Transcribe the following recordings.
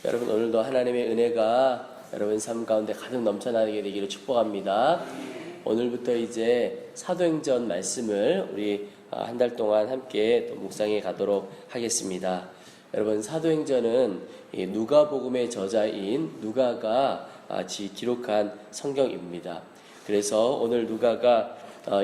여러분 오늘도 하나님의 은혜가 여러분 삶 가운데 가득 넘쳐나게 되기를 축복합니다. 오늘부터 이제 사도행전 말씀을 우리 한 달 동안 함께 또 묵상해 가도록 하겠습니다. 여러분 사도행전은 누가복음의 저자인 누가가 기록한 성경입니다. 그래서 오늘 누가가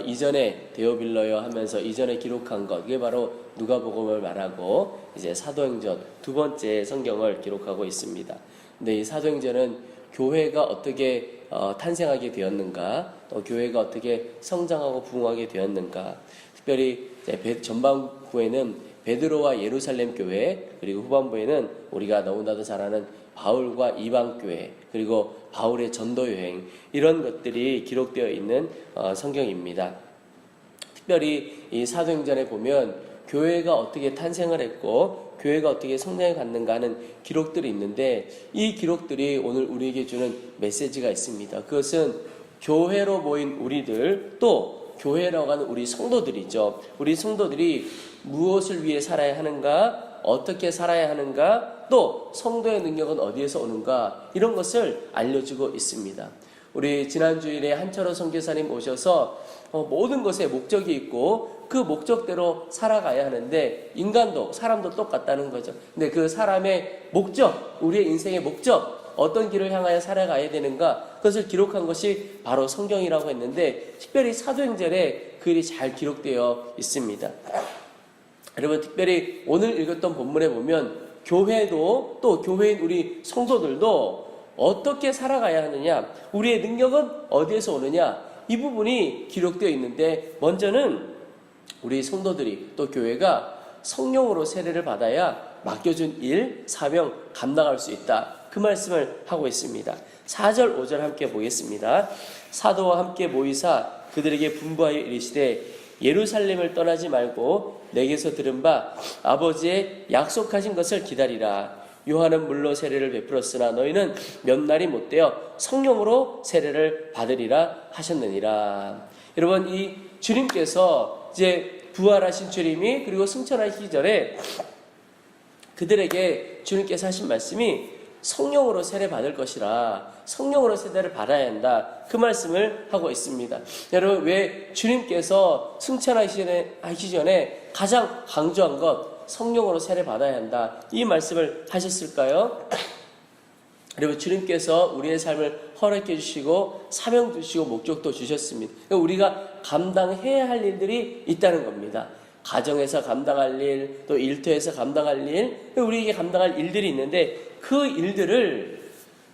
이전에 데오빌러여 하면서 이전에 기록한 것, 이게 바로 누가복음을 말하고 이제 사도행전 두 번째 성경을 기록하고 있습니다. 근데 이 사도행전은 교회가 어떻게 탄생하게 되었는가, 또 교회가 어떻게 성장하고 부흥하게 되었는가, 특별히 전반부에는 베드로와 예루살렘 교회, 그리고 후반부에는 우리가 너무나도 잘 아는 바울과 이방교회, 그리고 바울의 전도여행, 이런 것들이 기록되어 있는 성경입니다. 특별히 이 사도행전에 보면 교회가 어떻게 탄생을 했고 교회가 어떻게 성장해 갔는가 하는 기록들이 있는데, 이 기록들이 오늘 우리에게 주는 메시지가 있습니다. 그것은 교회로 모인 우리들, 또 교회라고 하는 우리 성도들이죠. 우리 성도들이 무엇을 위해 살아야 하는가, 어떻게 살아야 하는가, 또 성도의 능력은 어디에서 오는가, 이런 것을 알려주고 있습니다. 우리 지난 주일에 한철호 선교사님 오셔서 모든 것에 목적이 있고 그 목적대로 살아가야 하는데, 인간도 사람도 똑같다는 거죠. 근데 그 사람의 목적, 우리의 인생의 목적, 어떤 길을 향하여 살아가야 되는가, 그것을 기록한 것이 바로 성경이라고 했는데, 특별히 사도행전에 그 일이 잘 기록되어 있습니다. 여러분 특별히 오늘 읽었던 본문에 보면 교회도, 또 교회인 우리 성도들도 어떻게 살아가야 하느냐, 우리의 능력은 어디에서 오느냐, 이 부분이 기록되어 있는데, 먼저는 우리 성도들이 또 교회가 성령으로 세례를 받아야 맡겨준 일, 사명 감당할 수 있다, 그 말씀을 하고 있습니다. 4절 5절 함께 보겠습니다. 사도와 함께 모이사 그들에게 분부하여 이르시되 예루살렘을 떠나지 말고 내게서 들은 바 아버지의 약속하신 것을 기다리라. 요한은 물로 세례를 베풀었으나 너희는 몇 날이 못되어 성령으로 세례를 받으리라 하셨느니라. 여러분, 이 주님께서 이제 부활하신 주님이, 그리고 승천하시기 전에 그들에게 주님께서 하신 말씀이 성령으로 세례 받을 것이라, 성령으로 세례를 받아야 한다, 그 말씀을 하고 있습니다. 여러분, 왜 주님께서 승천하시기 전에 가장 강조한 것, 성령으로 세례 받아야 한다, 이 말씀을 하셨을까요? 여러분, 주님께서 우리의 삶을 허락해 주시고 사명 주시고 목적도 주셨습니다. 우리가 감당해야 할 일들이 있다는 겁니다. 가정에서 감당할 일, 또 일터에서 감당할 일, 우리에게 감당할 일들이 있는데, 그 일들을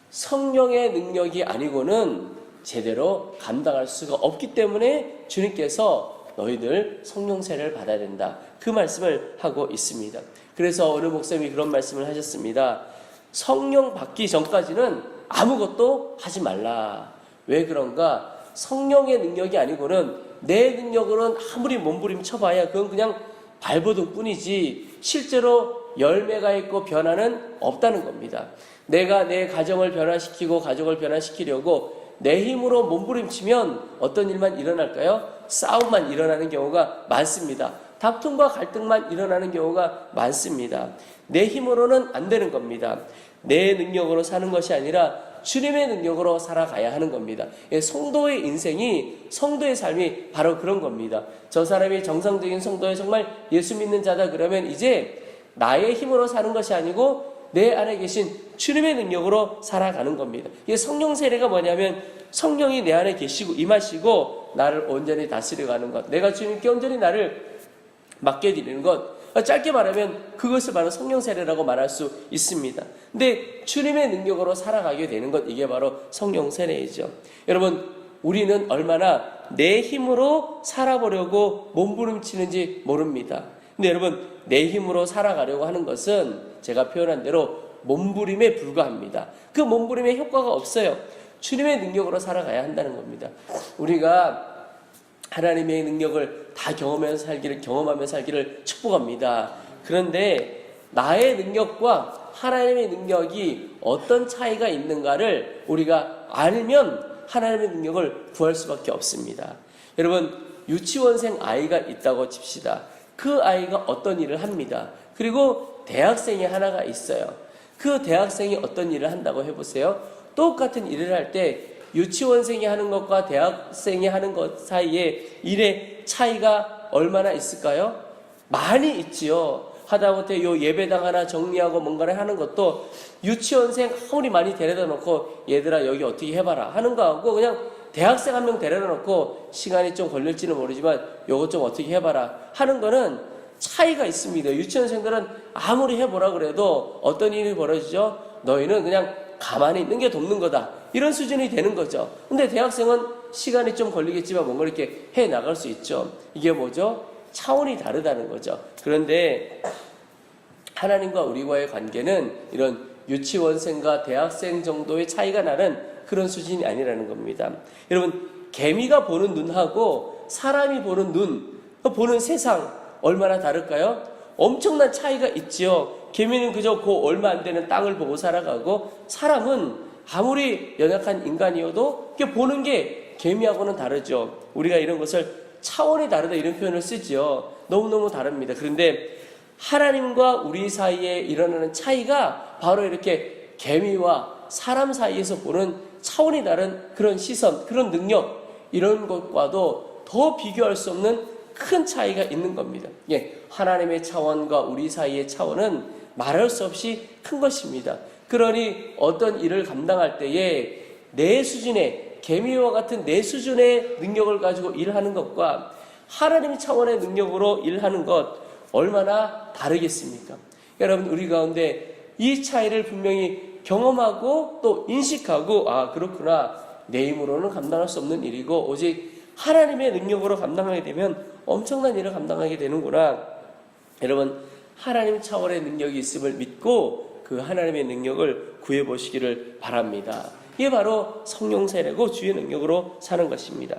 성령의 능력이 아니고는 제대로 감당할 수가 없기 때문에 주님께서 너희들 성령 세례를 받아야 된다, 그 말씀을 하고 있습니다. 그래서 어느 목사님이 그런 말씀을 하셨습니다. 성령 받기 전까지는 아무것도 하지 말라. 왜 그런가? 성령의 능력이 아니고는 내 능력으로는 아무리 몸부림쳐봐야 그건 그냥 발버둥 뿐이지 실제로 열매가 있고 변화는 없다는 겁니다. 내가 내 가정을 변화시키고 가족을 변화시키려고 내 힘으로 몸부림치면 어떤 일만 일어날까요? 싸움만 일어나는 경우가 많습니다. 다툼과 갈등만 일어나는 경우가 많습니다. 내 힘으로는 안 되는 겁니다. 내 능력으로 사는 것이 아니라 주님의 능력으로 살아가야 하는 겁니다. 성도의 인생이, 성도의 삶이 바로 그런 겁니다. 저 사람이 정상적인 성도에 정말 예수 믿는 자다 그러면 이제 나의 힘으로 사는 것이 아니고 내 안에 계신 주님의 능력으로 살아가는 겁니다. 이게 성령 세례가 뭐냐면 성령이 내 안에 계시고 임하시고 나를 온전히 다스려가는 것, 내가 주님께 온전히 나를 맡겨드리는 것, 짧게 말하면 그것을 바로 성령 세례라고 말할 수 있습니다. 근데 주님의 능력으로 살아가게 되는 것, 이게 바로 성령 세례이죠. 여러분, 우리는 얼마나 내 힘으로 살아보려고 몸부림치는지 모릅니다. 근데 여러분, 내 힘으로 살아가려고 하는 것은 제가 표현한 대로 몸부림에 불과합니다. 그 몸부림에 효과가 없어요. 주님의 능력으로 살아가야 한다는 겁니다. 우리가 하나님의 능력을 다 경험하며 살기를 축복합니다. 그런데 나의 능력과 하나님의 능력이 어떤 차이가 있는가를 우리가 알면 하나님의 능력을 구할 수밖에 없습니다. 여러분, 유치원생 아이가 있다고 칩시다. 그 아이가 어떤 일을 합니다. 그리고 대학생이 하나가 있어요. 그 대학생이 어떤 일을 한다고 해보세요. 똑같은 일을 할 때 유치원생이 하는 것과 대학생이 하는 것 사이에 일의 차이가 얼마나 있을까요? 많이 있지요. 하다못해 요 예배당 하나 정리하고 뭔가를 하는 것도 유치원생 아무리 많이 데려다 놓고 얘들아 여기 어떻게 해봐라 하는 거하고 그냥 대학생 한 명 데려다 놓고 시간이 좀 걸릴지는 모르지만 요것 좀 어떻게 해봐라 하는 거는 차이가 있습니다. 유치원생들은 아무리 해보라 그래도 어떤 일이 벌어지죠? 너희는 그냥 가만히 있는 게 돕는 거다. 이런 수준이 되는 거죠. 근데 대학생은 시간이 좀 걸리겠지만 뭔가 이렇게 해 나갈 수 있죠. 이게 뭐죠? 차원이 다르다는 거죠. 그런데 하나님과 우리와의 관계는 이런 유치원생과 대학생 정도의 차이가 나는 그런 수준이 아니라는 겁니다. 여러분, 개미가 보는 눈하고 사람이 보는 눈, 보는 세상 얼마나 다를까요? 엄청난 차이가 있지요. 개미는 그저 그 얼마 안 되는 땅을 보고 살아가고 사람은 아무리 연약한 인간이어도 보는 게 개미하고는 다르죠. 우리가 이런 것을 차원이 다르다 이런 표현을 쓰지요. 너무너무 다릅니다. 그런데 하나님과 우리 사이에 일어나는 차이가 바로 이렇게 개미와 사람 사이에서 보는 차원이 다른 그런 시선, 그런 능력 이런 것과도 더 비교할 수 없는 큰 차이가 있는 겁니다. 하나님의 차원과 우리 사이의 차원은 말할 수 없이 큰 것입니다. 그러니 어떤 일을 감당할 때에 내 수준의 개미와 같은 내 수준의 능력을 가지고 일하는 것과 하나님 차원의 능력으로 일하는 것 얼마나 다르겠습니까? 여러분, 우리 가운데 이 차이를 분명히 경험하고 또 인식하고 그렇구나, 내 힘으로는 감당할 수 없는 일이고 오직 하나님의 능력으로 감당하게 되면 엄청난 일을 감당하게 되는구나. 여러분, 하나님 차원의 능력이 있음을 믿고 그 하나님의 능력을 구해보시기를 바랍니다. 이게 바로 성령 세례고 주의 능력으로 사는 것입니다.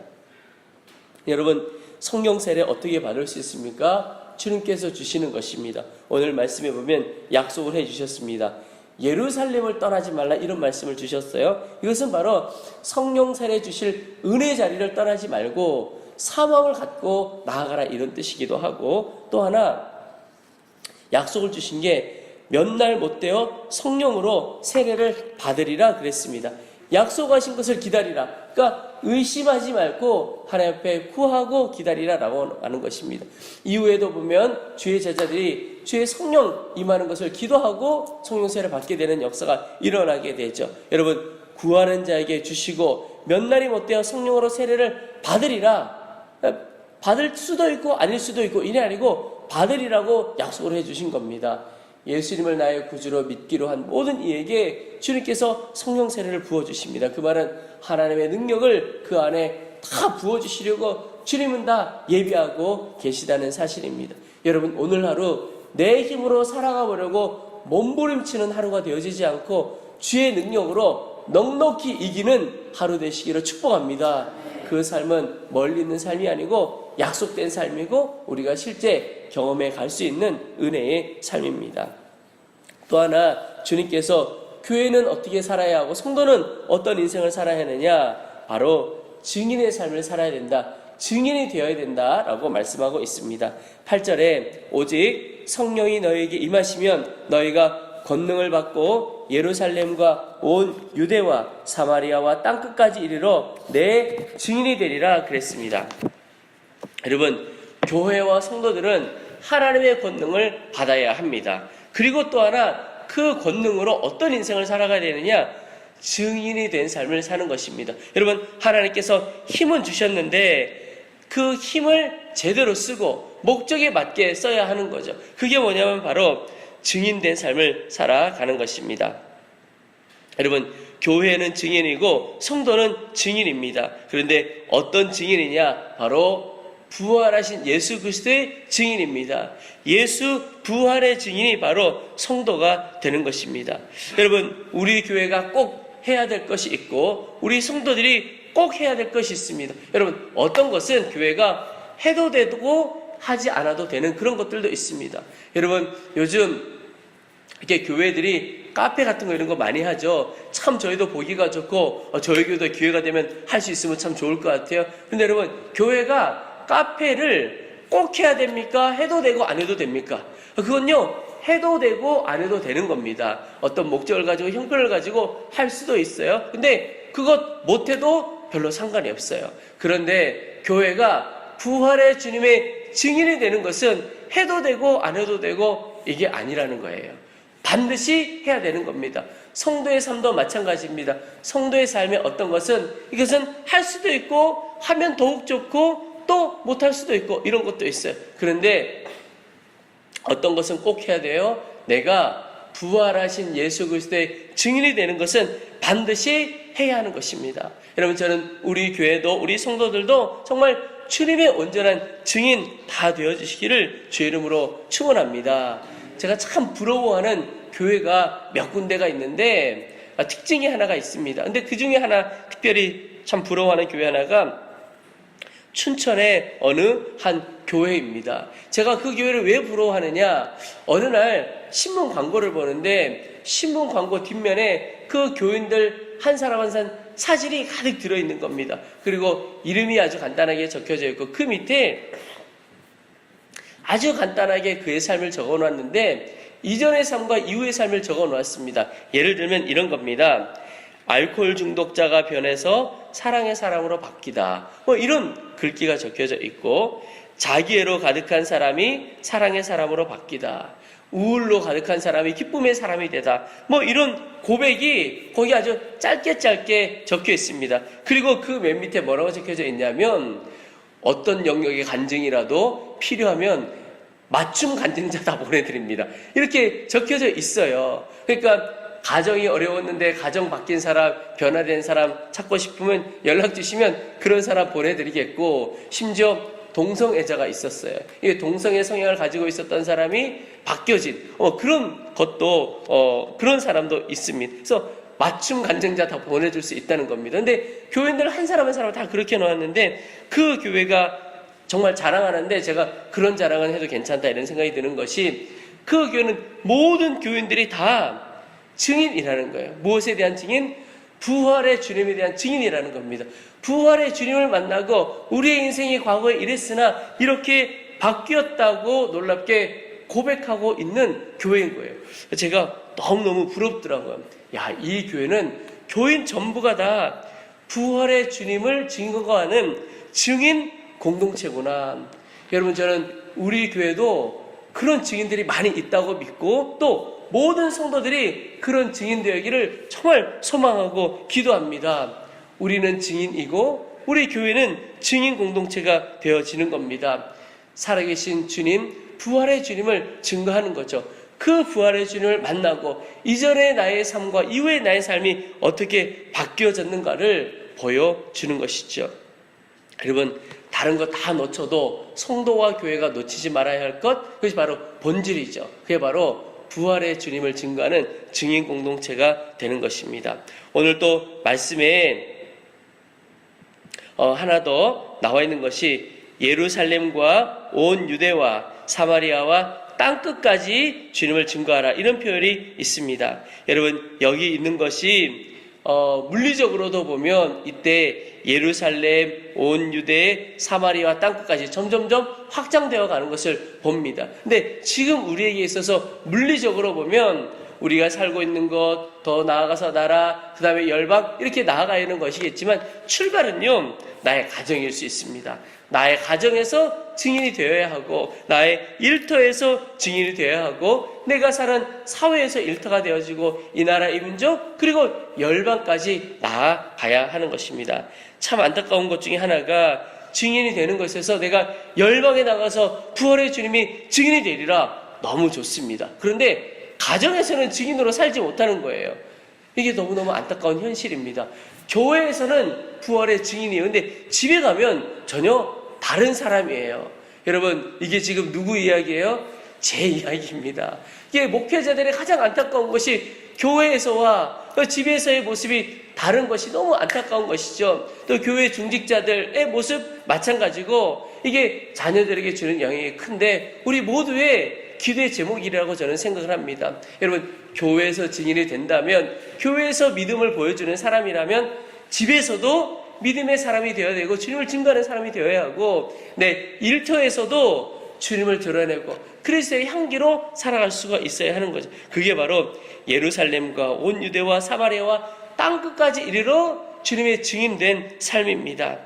여러분, 성령 세례 어떻게 받을 수 있습니까? 주님께서 주시는 것입니다. 오늘 말씀에 보면 약속을 해주셨습니다. 예루살렘을 떠나지 말라 이런 말씀을 주셨어요. 이것은 바로 성령 세례 주실 은혜 자리를 떠나지 말고 사명을 갖고 나아가라 이런 뜻이기도 하고, 또 하나 약속을 주신 게 몇 날 못 되어 성령으로 세례를 받으리라 그랬습니다. 약속하신 것을 기다리라. 그러니까 의심하지 말고 하나님 앞에 구하고 기다리라라고 하는 것입니다. 이후에도 보면 주의 제자들이 주의 성령 임하는 것을 기도하고 성령 세례를 받게 되는 역사가 일어나게 되죠. 여러분, 구하는 자에게 주시고 몇 날이 못 되어 성령으로 세례를 받으리라. 받을 수도 있고 아닐 수도 있고 이게 아니고 받으리라고 약속을 해주신 겁니다. 예수님을 나의 구주로 믿기로 한 모든 이에게 주님께서 성령 세례를 부어주십니다. 그 말은 하나님의 능력을 그 안에 다 부어주시려고 주님은 다 예비하고 계시다는 사실입니다. 여러분, 오늘 하루 내 힘으로 살아가 보려고 몸부림치는 하루가 되어지지 않고 주의 능력으로 넉넉히 이기는 하루 되시기를 축복합니다. 그 삶은 멀리 있는 삶이 아니고 약속된 삶이고 우리가 실제 경험해 갈 수 있는 은혜의 삶입니다. 또 하나, 주님께서 교회는 어떻게 살아야 하고 성도는 어떤 인생을 살아야 하느냐, 바로 증인의 삶을 살아야 된다, 증인이 되어야 된다라고 말씀하고 있습니다. 8절에 오직 성령이 너희에게 임하시면 너희가 권능을 받고 예루살렘과 온 유대와 사마리아와 땅끝까지 이르러 내 증인이 되리라 그랬습니다. 여러분, 교회와 성도들은 하나님의 권능을 받아야 합니다. 그리고 또 하나, 그 권능으로 어떤 인생을 살아가야 되느냐, 증인이 된 삶을 사는 것입니다. 여러분, 하나님께서 힘은 주셨는데 그 힘을 제대로 쓰고 목적에 맞게 써야 하는 거죠. 그게 뭐냐면 바로 증인된 삶을 살아가는 것입니다. 여러분, 교회는 증인이고 성도는 증인입니다. 그런데 어떤 증인이냐? 바로 부활하신 예수 그리스도의 증인입니다. 예수 부활의 증인이 바로 성도가 되는 것입니다. 여러분, 우리 교회가 꼭 해야 될 것이 있고 우리 성도들이 꼭 해야 될 것이 있습니다. 여러분, 어떤 것은 교회가 해도 되고 하지 않아도 되는 그런 것들도 있습니다. 여러분, 요즘 이렇게 교회들이 카페 같은 거 이런 거 많이 하죠. 참 저희도 보기가 좋고 저희 교회도 기회가 되면 할 수 있으면 참 좋을 것 같아요. 근데 여러분, 교회가 카페를 꼭 해야 됩니까? 해도 되고 안 해도 됩니까? 그건요, 해도 되고 안 해도 되는 겁니다. 어떤 목적을 가지고 형편을 가지고 할 수도 있어요. 근데 그것 못해도 별로 상관이 없어요. 그런데 교회가 부활의 주님의 증인이 되는 것은 해도 되고 안 해도 되고 이게 아니라는 거예요. 반드시 해야 되는 겁니다. 성도의 삶도 마찬가지입니다. 성도의 삶의 어떤 것은 이것은 할 수도 있고 하면 더욱 좋고 또 못할 수도 있고 이런 것도 있어요. 그런데 어떤 것은 꼭 해야 돼요. 내가 부활하신 예수 그리스도의 증인이 되는 것은 반드시 해야 하는 것입니다. 여러분, 저는 우리 교회도 우리 성도들도 정말 주님의 온전한 증인 다 되어주시기를 주의 이름으로 축원합니다. 제가 참 부러워하는 교회가 몇 군데가 있는데 특징이 하나가 있습니다. 근데 그 중에 하나 특별히 참 부러워하는 교회 하나가 춘천의 어느 한 교회입니다. 제가 그 교회를 왜 부러워하느냐, 어느 날 신문 광고를 보는데 신문 광고 뒷면에 그 교인들 한 사람 한 사람 사진이 가득 들어있는 겁니다. 그리고 이름이 아주 간단하게 적혀져 있고 그 밑에 아주 간단하게 그의 삶을 적어놨는데 이전의 삶과 이후의 삶을 적어놓았습니다. 예를 들면 이런 겁니다. 알코올 중독자가 변해서 사랑의 사람으로 바뀌다. 이런 글귀가 적혀져 있고, 자기애로 가득한 사람이 사랑의 사람으로 바뀌다. 우울로 가득한 사람이 기쁨의 사람이 되다. 이런 고백이 거기 아주 짧게 적혀 있습니다. 그리고 그 맨 밑에 뭐라고 적혀져 있냐면, 어떤 영역의 간증이라도 필요하면 맞춤 간증자 다 보내드립니다. 이렇게 적혀져 있어요. 그러니까 가정이 어려웠는데 가정 바뀐 사람, 변화된 사람 찾고 싶으면 연락 주시면 그런 사람 보내드리겠고, 심지어 동성애자가 있었어요. 이 동성애 성향을 가지고 있었던 사람이 바뀌어진 그런 것도 그런 사람도 있습니다. 그래서 맞춤 간증자 다 보내줄 수 있다는 겁니다. 근데 교인들 한 사람 한 사람 다 그렇게 놓았는데 그 교회가 정말 자랑하는데 제가 그런 자랑은 해도 괜찮다 이런 생각이 드는 것이, 그 교회는 모든 교인들이 다 증인이라는 거예요. 무엇에 대한 증인? 부활의 주님에 대한 증인이라는 겁니다. 부활의 주님을 만나고 우리의 인생이 과거에 이랬으나 이렇게 바뀌었다고 놀랍게 고백하고 있는 교회인 거예요. 제가 너무너무 부럽더라고요. 야, 이 교회는 교인 전부가 다 부활의 주님을 증거하는 증인 공동체구나. 여러분, 저는 우리 교회도 그런 증인들이 많이 있다고 믿고 또 모든 성도들이 그런 증인 되기를 정말 소망하고 기도합니다. 우리는 증인이고 우리 교회는 증인 공동체가 되어지는 겁니다. 살아계신 주님, 부활의 주님을 증거하는 거죠. 그 부활의 주님을 만나고 이전의 나의 삶과 이후의 나의 삶이 어떻게 바뀌어졌는가를 보여주는 것이죠. 여러분, 다른 거 다 놓쳐도 성도와 교회가 놓치지 말아야 할 것, 그것이 바로 본질이죠. 그게 바로 부활의 주님을 증거하는 증인 공동체가 되는 것입니다. 오늘 또 말씀에 하나 더 나와 있는 것이 예루살렘과 온 유대와 사마리아와 땅끝까지 주님을 증거하라, 이런 표현이 있습니다. 여러분, 여기 있는 것이 물리적으로도 보면 이때 예루살렘, 온 유대, 사마리아 땅끝까지 점점점 확장되어 가는 것을 봅니다. 근데 지금 우리에게 있어서 물리적으로 보면 우리가 살고 있는 것, 더 나아가서 나라, 그 다음에 열방, 이렇게 나아가 있는 것이겠지만 출발은요, 나의 가정일 수 있습니다. 나의 가정에서 증인이 되어야 하고, 나의 일터에서 증인이 되어야 하고, 내가 사는 사회에서 일터가 되어지고, 이 나라 이 민족, 그리고 열방까지 나아가야 하는 것입니다. 참 안타까운 것 중에 하나가, 증인이 되는 것에서 내가 열방에 나가서 부활의 주님이 증인이 되리라, 너무 좋습니다. 그런데 가정에서는 증인으로 살지 못하는 거예요. 이게 너무너무 안타까운 현실입니다. 교회에서는 부활의 증인이에요. 근데 집에 가면 전혀 다른 사람이에요. 여러분, 이게 지금 누구 이야기예요? 제 이야기입니다. 이게 목회자들의 가장 안타까운 것이 교회에서와 집에서의 모습이 다른 것이 너무 안타까운 것이죠. 또 교회 중직자들의 모습 마찬가지고, 이게 자녀들에게 주는 영향이 큰데 우리 모두의 기도의 제목이라고 저는 생각을 합니다. 여러분, 교회에서 증인이 된다면, 교회에서 믿음을 보여주는 사람이라면 집에서도 믿음의 사람이 되어야 되고 주님을 증거하는 사람이 되어야 하고, 일터에서도 주님을 드러내고 그리스도의 향기로 살아갈 수가 있어야 하는 거죠. 그게 바로 예루살렘과 온 유대와 사마리아와 땅끝까지 이르러 주님의 증인된 삶입니다.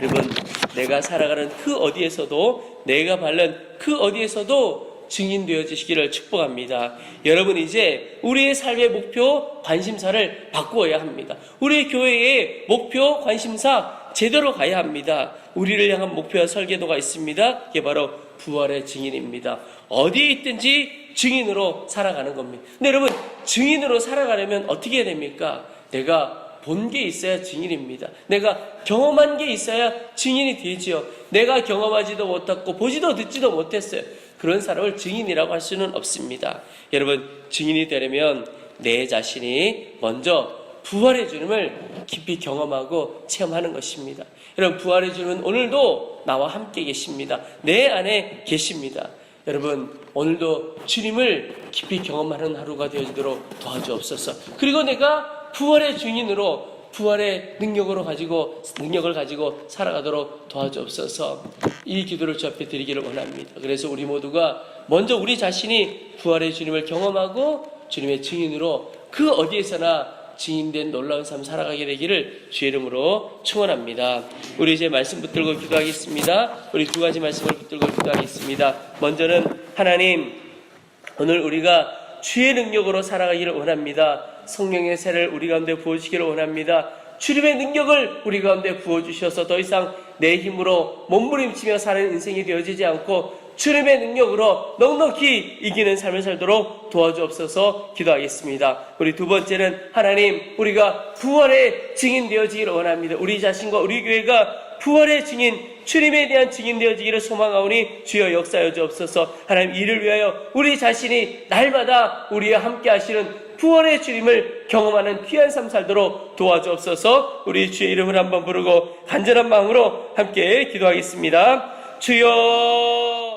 여러분, 내가 살아가는 그 어디에서도, 내가 밟는 그 어디에서도 증인되어지시기를 축복합니다. 여러분, 이제 우리의 삶의 목표, 관심사를 바꾸어야 합니다. 우리 교회의 목표, 관심사 제대로 가야 합니다. 우리를 향한 목표와 설계도가 있습니다. 이게 바로 부활의 증인입니다. 어디에 있든지 증인으로 살아가는 겁니다. 근데 여러분, 증인으로 살아가려면 어떻게 해야 됩니까? 내가 본 게 있어야 증인입니다. 내가 경험한 게 있어야 증인이 되지요. 내가 경험하지도 못했고 보지도 듣지도 못했어요. 그런 사람을 증인이라고 할 수는 없습니다. 여러분, 증인이 되려면 내 자신이 먼저 부활의 주님을 깊이 경험하고 체험하는 것입니다. 여러분, 부활의 주님은 오늘도 나와 함께 계십니다. 내 안에 계십니다. 여러분, 오늘도 주님을 깊이 경험하는 하루가 되어지도록 도와주옵소서. 그리고 내가 부활의 증인으로 부활의 능력을 가지고 살아가도록 도와주옵소서. 이 기도를 주 앞에 드리기를 원합니다. 그래서 우리 모두가 먼저 우리 자신이 부활의 주님을 경험하고 주님의 증인으로 그 어디에서나 증인된 놀라운 삶 살아가게 되기를 주의 이름으로 축원합니다. 우리 이제 말씀 붙들고 기도하겠습니다. 우리 두 가지 말씀을 붙들고 기도하겠습니다. 먼저는 하나님, 오늘 우리가 주의 능력으로 살아가기를 원합니다. 성령의 세를 우리 가운데 부어주시기를 원합니다. 주님의 능력을 우리 가운데 부어주셔서 더 이상 내 힘으로 몸부림치며 사는 인생이 되어지지 않고 주님의 능력으로 넉넉히 이기는 삶을 살도록 도와주옵소서 기도하겠습니다. 우리 두 번째는 하나님, 우리가 부활의 증인 되어지기를 원합니다. 우리 자신과 우리 교회가 부활의 증인, 주님에 대한 증인 되어지기를 소망하오니 주여 역사하여 주옵소서. 하나님, 이를 위하여 우리 자신이 날마다 우리와 함께 하시는 부활의 주님을 경험하는 귀한 삶 살도록 도와주옵소서. 우리 주의 이름을 한번 부르고 간절한 마음으로 함께 기도하겠습니다. 주여